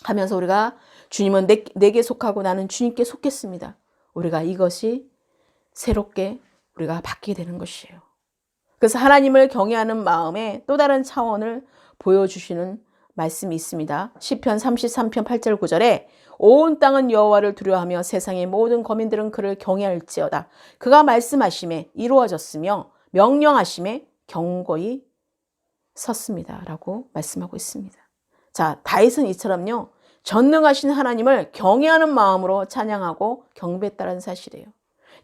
[SPEAKER 1] 하면서 우리가 주님은 내게 속하고 나는 주님께 속했습니다. 우리가 이것이 새롭게 우리가 바뀌게 되는 것이에요. 그래서 하나님을 경외하는 마음의 또 다른 차원을 보여주시는 말씀이 있습니다. 시편 33편 8절 9절에 온 땅은 여호와를 두려워하며 세상의 모든 거민들은 그를 경외할지어다. 그가 말씀하심에 이루어졌으며 명령하심에 경고히 섰습니다. 라고 말씀하고 있습니다. 자, 다윗은 이처럼요. 전능하신 하나님을 경외하는 마음으로 찬양하고 경배했다는 사실이에요.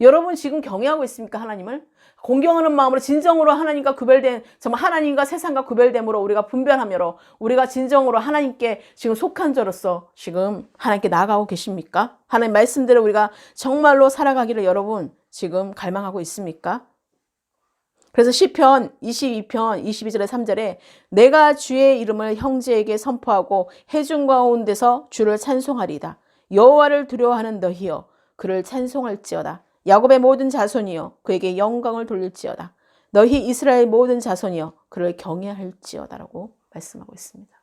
[SPEAKER 1] 여러분 지금 경외하고 있습니까? 하나님을? 공경하는 마음으로 진정으로 하나님과 구별된, 정말 하나님과 세상과 구별됨으로 우리가 분별하므로 우리가 진정으로 하나님께 지금 속한 자로서 지금 하나님께 나아가고 계십니까? 하나님 말씀대로 우리가 정말로 살아가기를 여러분 지금 갈망하고 있습니까? 그래서 시편 22편 22절에 3절에 내가 주의 이름을 형제에게 선포하고 회중 가운데서 주를 찬송하리이다. 여호와를 두려워하는 너희여 그를 찬송할지어다. 야곱의 모든 자손이여 그에게 영광을 돌릴지어다. 너희 이스라엘 모든 자손이여 그를 경외할지어다 라고 말씀하고 있습니다.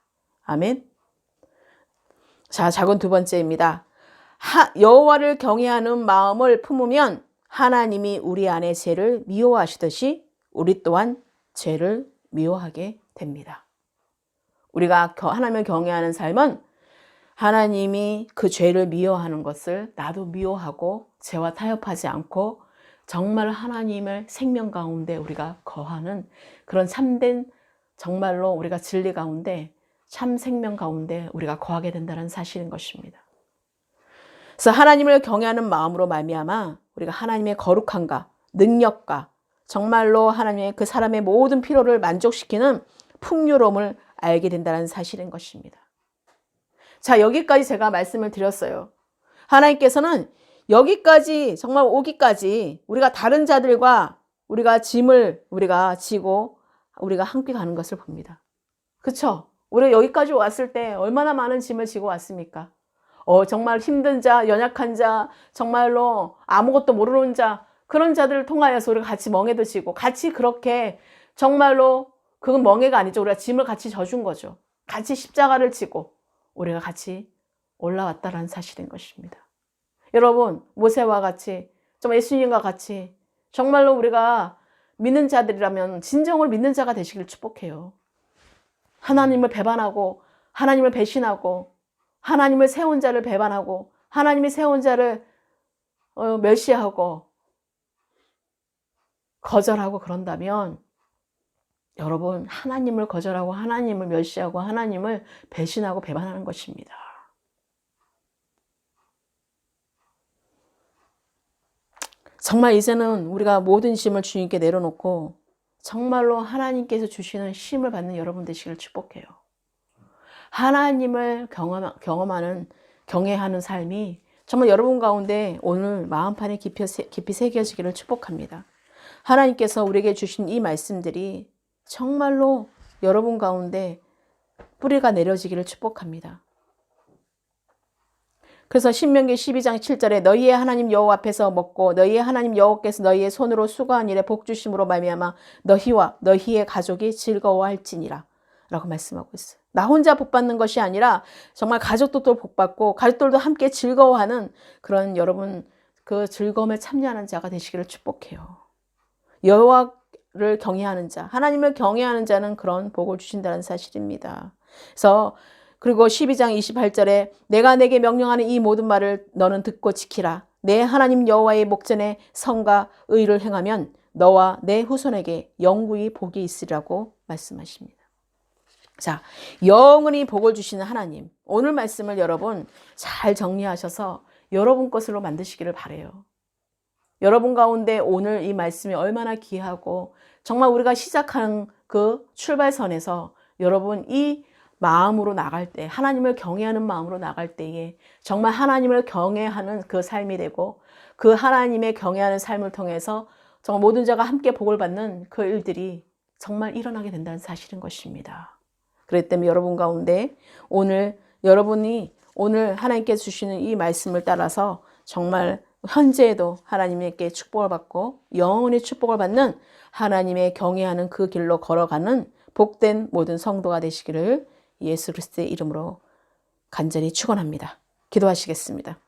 [SPEAKER 1] 아멘. 자, 작은 두 번째입니다. 여호와를 경외하는 마음을 품으면 하나님이 우리 안에 죄를 미워하시듯이 우리 또한 죄를 미워하게 됩니다. 우리가 하나님을 경외하는 삶은 하나님이 그 죄를 미워하는 것을 나도 미워하고 죄와 타협하지 않고 정말 하나님의 생명 가운데 우리가 거하는 그런 참된 정말로 우리가 진리 가운데 참 생명 가운데 우리가 거하게 된다는 사실인 것입니다. 그래서 하나님을 경외하는 마음으로 말미암아 우리가 하나님의 거룩함과 능력과 정말로 하나님의 그 사람의 모든 필요를 만족시키는 풍요로움을 알게 된다는 사실인 것입니다. 자, 여기까지 제가 말씀을 드렸어요. 하나님께서는 여기까지 정말 오기까지 우리가 다른 자들과 우리가 짐을 우리가 지고 우리가 함께 가는 것을 봅니다. 그렇죠? 우리가 여기까지 왔을 때 얼마나 많은 짐을 지고 왔습니까? 정말 힘든 자, 연약한 자, 정말로 아무것도 모르는 자, 그런 자들을 통하여서 우리가 같이 멍에도 지고 같이 그렇게 정말로 그건 멍에가 아니죠. 우리가 짐을 같이 져준 거죠. 같이 십자가를 지고 우리가 같이 올라왔다는 사실인 것입니다. 여러분, 모세와 같이 정말 예수님과 같이 정말로 우리가 믿는 자들이라면 진정으로 믿는 자가 되시길 축복해요. 하나님을 배반하고 하나님을 배신하고 하나님을 세운 자를 배반하고 하나님이 세운 자를 멸시하고 거절하고 그런다면 여러분 하나님을 거절하고 하나님을 멸시하고 하나님을 배신하고 배반하는 것입니다. 정말 이제는 우리가 모든 짐을 주님께 내려놓고 정말로 하나님께서 주시는 쉼을 받는 여러분 되시길 축복해요. 하나님을 경험하는 경외하는 삶이 정말 여러분 가운데 오늘 마음판에 깊이 새겨지기를 축복합니다. 하나님께서 우리에게 주신 이 말씀들이 정말로 여러분 가운데 뿌리가 내려지기를 축복합니다. 그래서 신명기 12장 7절에 너희의 하나님 여호와 앞에서 먹고 너희의 하나님 여호와께서 너희의 손으로 수고한 일에 복 주심으로 말미암아 너희와 너희의 가족이 즐거워할지니라 라고 말씀하고 있어요. 나 혼자 복 받는 것이 아니라 정말 가족들도 복 받고 가족들도 함께 즐거워하는 그런 여러분 그 즐거움에 참여하는 자가 되시기를 축복해요. 여호와를 경외하는 자, 하나님을 경외하는 자는 그런 복을 주신다는 사실입니다. 그래서 그리고 12장 28절에 내가 내게 명령하는 이 모든 말을 너는 듣고 지키라. 내 하나님 여호와의 목전에 성과 의를 행하면 너와 내 후손에게 영구히 복이 있으리라고 말씀하십니다. 자, 영원히 복을 주시는 하나님. 오늘 말씀을 여러분 잘 정리하셔서 여러분 것으로 만드시기를 바라요. 여러분 가운데 오늘 이 말씀이 얼마나 귀하고 정말 우리가 시작한 그 출발선에서 여러분 이 마음으로 나갈 때, 하나님을 경외하는 마음으로 나갈 때에 정말 하나님을 경외하는 그 삶이 되고 그 하나님의 경외하는 삶을 통해서 정말 모든 자가 함께 복을 받는 그 일들이 정말 일어나게 된다는 사실인 것입니다. 그렇기 때문에 여러분 가운데 여러분이 오늘 하나님께서 주시는 이 말씀을 따라서 정말 현재에도 하나님께 축복을 받고 영원히 축복을 받는 하나님의 경외하는 그 길로 걸어가는 복된 모든 성도가 되시기를 예수 그리스도의 이름으로 간절히 축원합니다. 기도하시겠습니다.